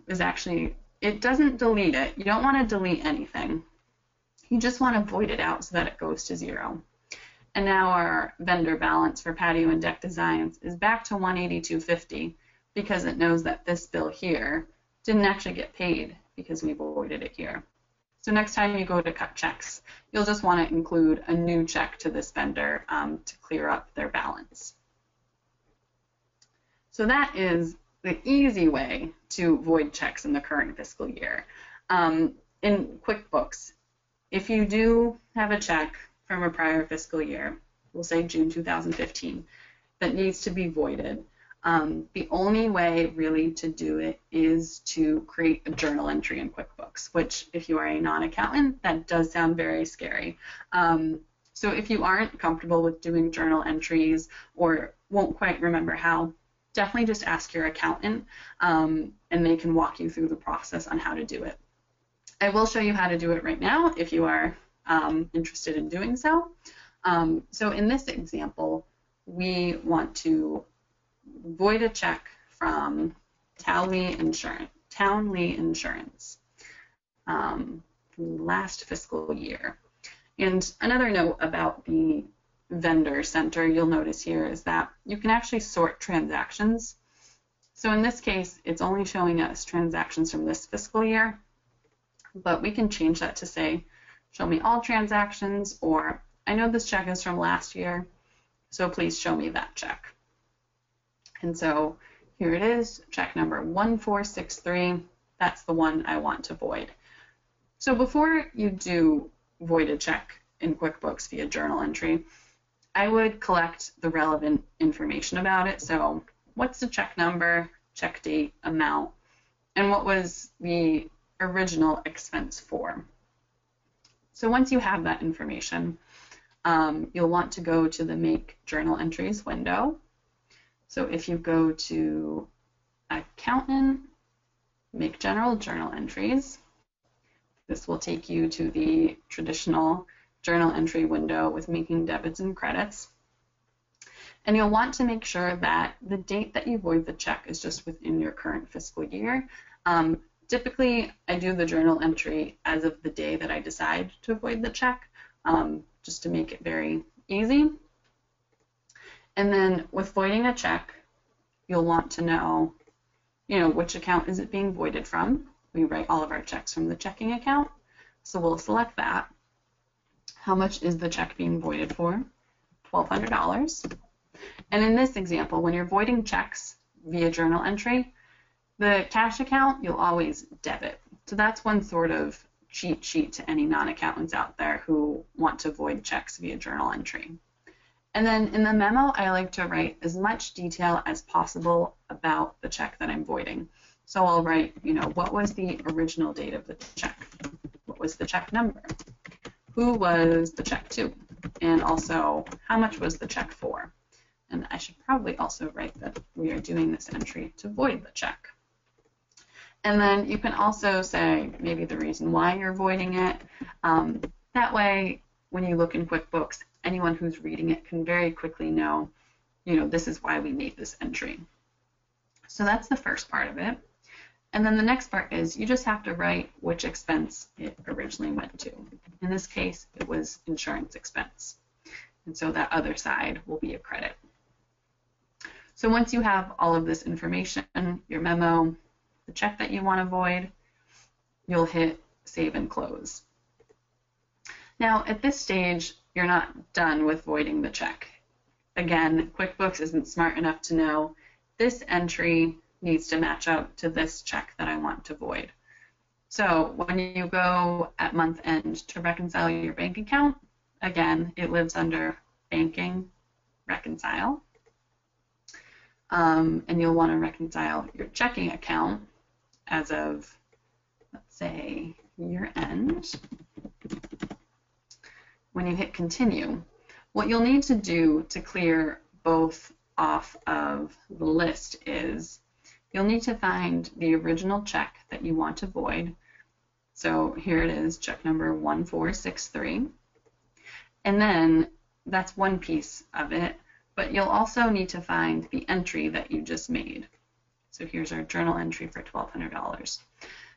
is actually, it doesn't delete it. You don't want to delete anything. You just want to void it out so that it goes to zero. And now our vendor balance for Patio and Deck Designs is back to $182.50 because it knows that this bill here didn't actually get paid because we voided it here. So next time you go to cut checks, you'll just want to include a new check to this vendor to clear up their balance. So that is the easy way to void checks in the current fiscal year. In QuickBooks, if you do have a check from a prior fiscal year, we'll say June 2015, that needs to be voided, the only way really to do it is to create a journal entry in QuickBooks, which if you are a non-accountant, that does sound very scary. So if you aren't comfortable with doing journal entries or won't quite remember how, definitely just ask your accountant and they can walk you through the process on how to do it. I will show you how to do it right now if you are interested in doing so. So in this example, we want to void a check from Townley Insurance last fiscal year. And another note about the vendor center you'll notice here is that you can actually sort transactions. So in this case, it's only showing us transactions from this fiscal year, but we can change that to say, show me all transactions, or I know this check is from last year, so please show me that check. And so here it is, check number 1463. That's the one I want to void. So before you do void a check in QuickBooks via journal entry, I would collect the relevant information about it. So what's the check number, check date, amount, and what was the original expense for? So once you have that information, you'll want to go to the Make Journal Entries window. So if you go to Accountant, Make General Journal Entries, this will take you to the traditional journal entry window with making debits and credits. And you'll want to make sure that the date that you void the check is just within your current fiscal year. Typically, I do the journal entry as of the day that I decide to void the check, just to make it very easy. And then with voiding a check, you'll want to know, which account is it being voided from. We write all of our checks from the checking account, so we'll select that. How much is the check being voided for? $1,200. And in this example, when you're voiding checks via journal entry, the cash account you'll always debit. So that's one sort of cheat sheet to any non-accountants out there who want to void checks via journal entry. And then in the memo, I like to write as much detail as possible about the check that I'm voiding. So I'll write, what was the original date of the check? What was the check number? Who was the check to? and also how much was the check for. And I should probably also write that we are doing this entry to void the check. And then you can also say maybe the reason why you're voiding it. That way, when you look in QuickBooks, anyone who's reading it can very quickly know, this is why we made this entry. So that's the first part of it. And then the next part is you just have to write which expense it originally went to. In this case, it was insurance expense. And so that other side will be a credit. So once you have all of this information, your memo, the check that you want to void, you'll hit Save and Close. Now, at this stage, you're not done with voiding the check. Again, QuickBooks isn't smart enough to know this entry needs to match up to this check that I want to void. So when you go at month end to reconcile your bank account, again, it lives under Banking, Reconcile. And you'll want to reconcile your checking account as of, let's say, year end. When you hit Continue, what you'll need to do to clear both off of the list is you'll need to find the original check that you want to void. So here it is, check number 1463. And then that's one piece of it, but you'll also need to find the entry that you just made. So here's our journal entry for $1,200.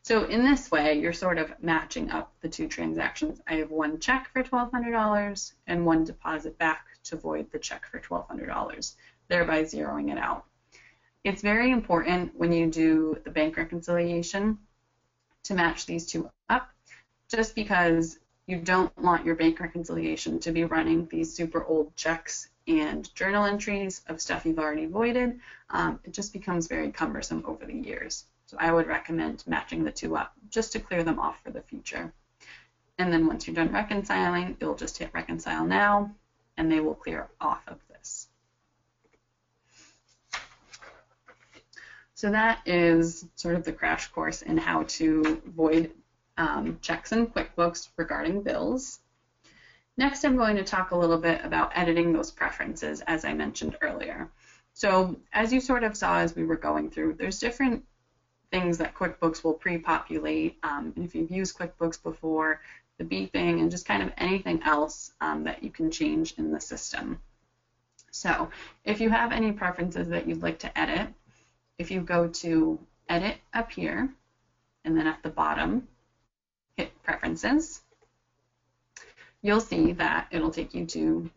So in this way, you're sort of matching up the two transactions. I have one check for $1,200 and one deposit back to void the check for $1,200, thereby zeroing it out. It's very important when you do the bank reconciliation to match these two up, just because you don't want your bank reconciliation to be running these super old checks and journal entries of stuff you've already voided. It just becomes very cumbersome over the years. So I would recommend matching the two up just to clear them off for the future. And then once you're done reconciling, you'll just hit Reconcile Now, and they will clear off of this. So that is sort of the crash course in how to void checks in QuickBooks regarding bills. Next, I'm going to talk a little bit about editing those preferences, as I mentioned earlier. So as you sort of saw as we were going through, there's different things that QuickBooks will pre-populate. And if you've used QuickBooks before, the beeping and just kind of anything else that you can change in the system. So if you have any preferences that you'd like to edit, if you go to Edit up here, and then at the bottom, hit Preferences, you'll see that it'll take you to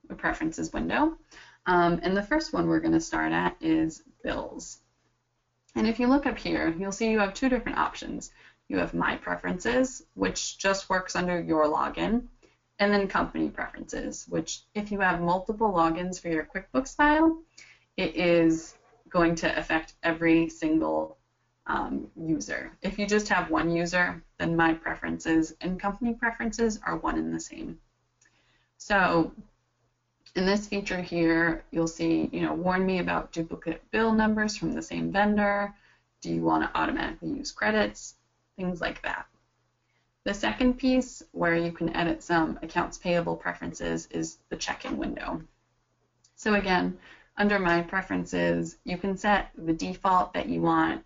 a Preferences window. And the first one we're going to start at is Bills. And if you look up here, you'll see you have two different options. You have My Preferences, which just works under your login, and then Company Preferences, which if you have multiple logins for your QuickBooks file, it is going to affect every single user. If you just have one user, then My Preferences and Company Preferences are one and the same. So in this feature here, you'll see, warn me about duplicate bill numbers from the same vendor. Do you want to automatically use credits? Things like that. The second piece where you can edit some accounts payable preferences is the check-in window. So again, under My Preferences, you can set the default that you want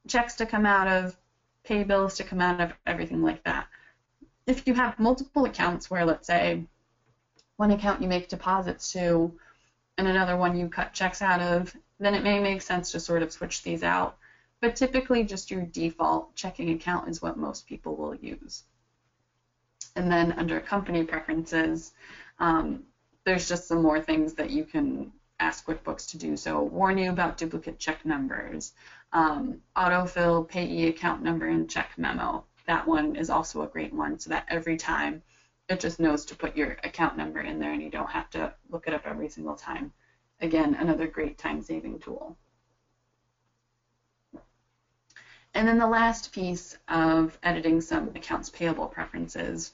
checks to come out of, pay bills to come out of, everything like that. If you have multiple accounts where, let's say, one account you make deposits to and another one you cut checks out of, then it may make sense to sort of switch these out. But typically just your default checking account is what most people will use. And then under Company Preferences, there's just some more things that you can ask QuickBooks to do. So warn you about duplicate check numbers, autofill payee account number and check memo. That one is also a great one, so that every time it just knows to put your account number in there and you don't have to look it up every single time. Again, another great time-saving tool. And then the last piece of editing some accounts payable preferences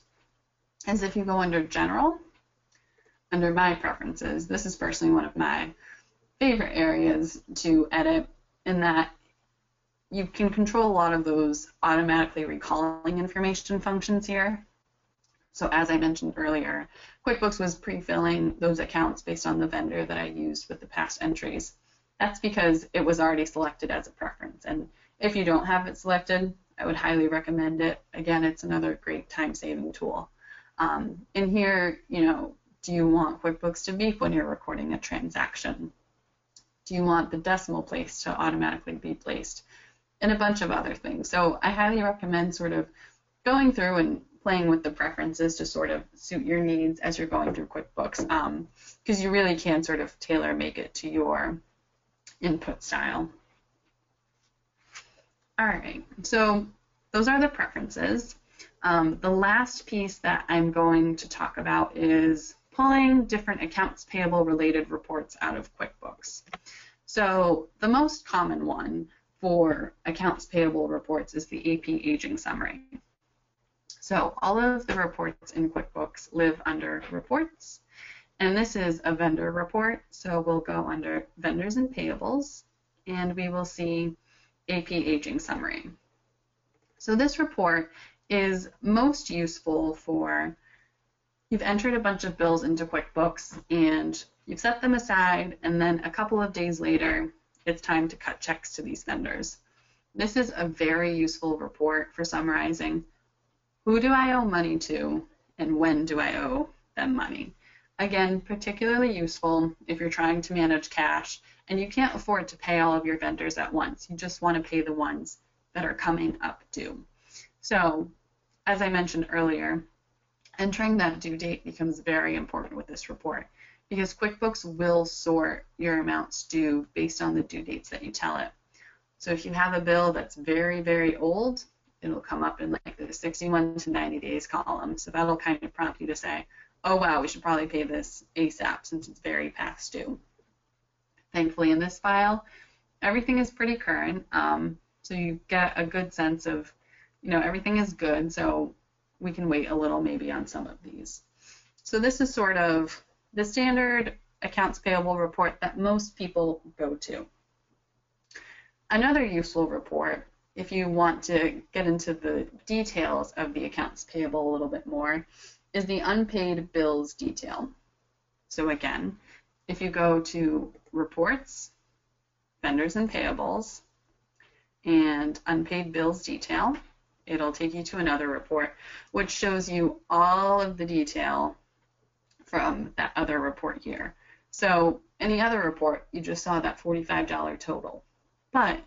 is if you go under General, under My Preferences. This is personally one of my favorite areas to edit, in that you can control a lot of those automatically recalling information functions here. So as I mentioned earlier, QuickBooks was pre-filling those accounts based on the vendor that I used with the past entries. That's because it was already selected as a preference. And if you don't have it selected, I would highly recommend it. Again, it's another great time-saving tool. In here, do you want QuickBooks to beep when you're recording a transaction? Do you want the decimal place to automatically be placed? And a bunch of other things. So I highly recommend sort of going through and playing with the preferences to sort of suit your needs as you're going through QuickBooks, because you really can sort of tailor make it to your input style. All right, so those are the preferences. The last piece that I'm going to talk about is pulling different accounts payable related reports out of QuickBooks. So the most common one for accounts payable reports is the AP aging summary. So all of the reports in QuickBooks live under reports, and this is a vendor report. So we'll go under vendors and payables, and we will see AP aging summary. So this report is most useful for you've entered a bunch of bills into QuickBooks and you've set them aside, and then a couple of days later, it's time to cut checks to these vendors. This is a very useful report for summarizing who do I owe money to and when do I owe them money. Again, particularly useful if you're trying to manage cash and you can't afford to pay all of your vendors at once. You just want to pay the ones that are coming up due. So, as I mentioned earlier, entering that due date becomes very important with this report because QuickBooks will sort your amounts due based on the due dates that you tell it. So if you have a bill that's very, very old, it'll come up in like the 61 to 90 days column. So that'll kind of prompt you to say, oh wow, we should probably pay this ASAP since it's very past due. Thankfully in this file, everything is pretty current. So you get a good sense of, everything is good. So we can wait a little maybe on some of these. So this is sort of the standard accounts payable report that most people go to. Another useful report, if you want to get into the details of the accounts payable a little bit more, is the unpaid bills detail. So again, if you go to reports, vendors and payables, and unpaid bills detail, it'll take you to another report which shows you all of the detail from that other report here. So in the other report, you just saw that $45 total. But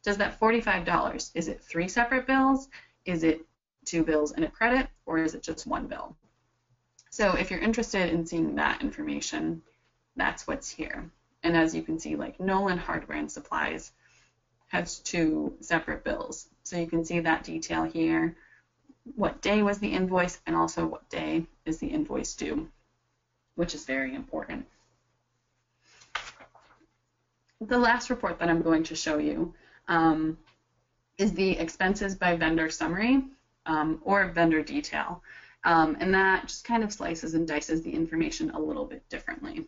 does that $45, is it 3 separate bills? Is it 2 bills and a credit? Or is it just 1 bill? So if you're interested in seeing that information, that's what's here. And as you can see, like Nolan Hardware and Supplies has 2 separate bills. So you can see that detail here. What day was the invoice and also what day is the invoice due, which is very important. The last report that I'm going to show you is the expenses by vendor summary or vendor detail. And that just kind of slices and dices the information a little bit differently.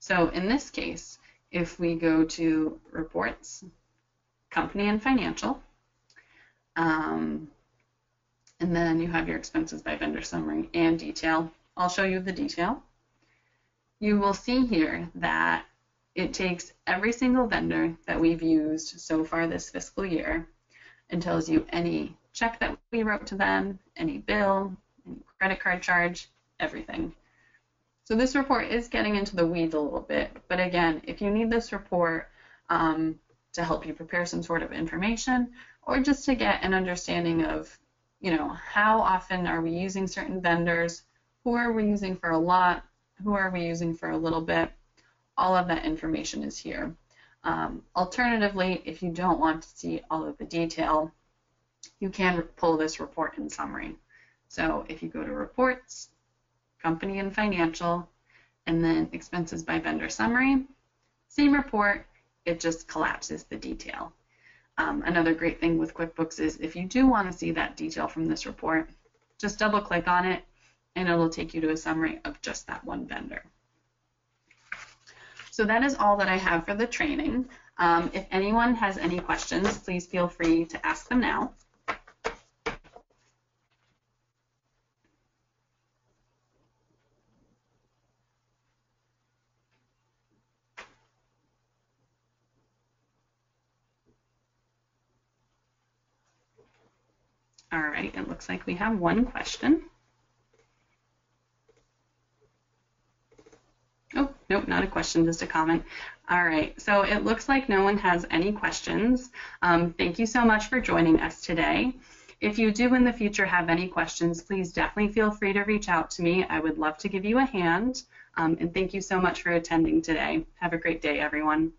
So in this case, if we go to reports, company and financial, and then you have your expenses by vendor summary and detail. I'll show you the detail. You will see here that it takes every single vendor that we've used so far this fiscal year and tells you any check that we wrote to them, any bill, any credit card charge, everything. So this report is getting into the weeds a little bit, but again, if you need this report to help you prepare some sort of information or just to get an understanding of, how often are we using certain vendors, who are we using for a lot, who are we using for a little bit, all of that information is here. Alternatively, if you don't want to see all of the detail, you can pull this report in summary. So if you go to reports, company and financial, and then expenses by vendor summary, same report, it just collapses the detail. Another great thing with QuickBooks is if you do want to see that detail from this report, just double click on it and it'll take you to a summary of just that one vendor. So that is all that I have for the training. If anyone has any questions, please feel free to ask them now. All right, it looks like we have one question. Oh, nope, not a question, just a comment. All right, so it looks like no one has any questions. Thank you so much for joining us today. If you do in the future have any questions, please definitely feel free to reach out to me. I would love to give you a hand. And thank you so much for attending today. Have a great day, everyone.